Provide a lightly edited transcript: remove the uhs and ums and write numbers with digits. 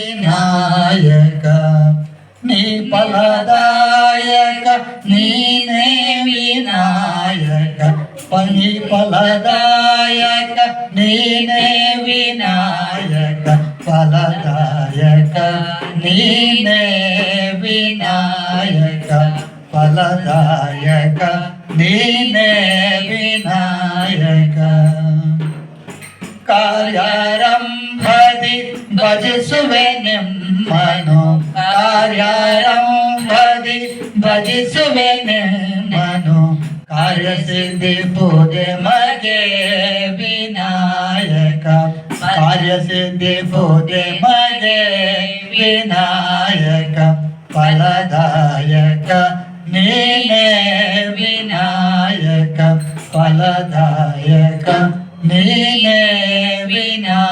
వినాయక నీ ఫలదాయక నీనే వినాయక పని ఫలదాయక నీనే వినాయక ఫలదాయక నీనే వినాయక ఫలదాయక నీనే వినాయక ಕಾರ್ಯಾರಂಭದಿ ಭಜಿಸುವೆ ನಿಮ್ಮನು ಕಾರ್ಯಾರಂಭದಿ ಭಜಿಸುವೆ ನಿಮ್ಮನು ಕಾರ್ಯಸಿದ್ಧಿ ಪೂಜೆ ಮಗೆ ವಿನಾಯಕ ಕಾರ್ಯಸಿದ್ಧಿ ಪೂಜೆ ಮಗೆ ವಿನಾಯಕ ಫಲದಾಯಕ ನೀನೇ ವಿನಾಯಕ ಫಲದಾಯಕ ನೀನೇ ವಿನಾಯಕ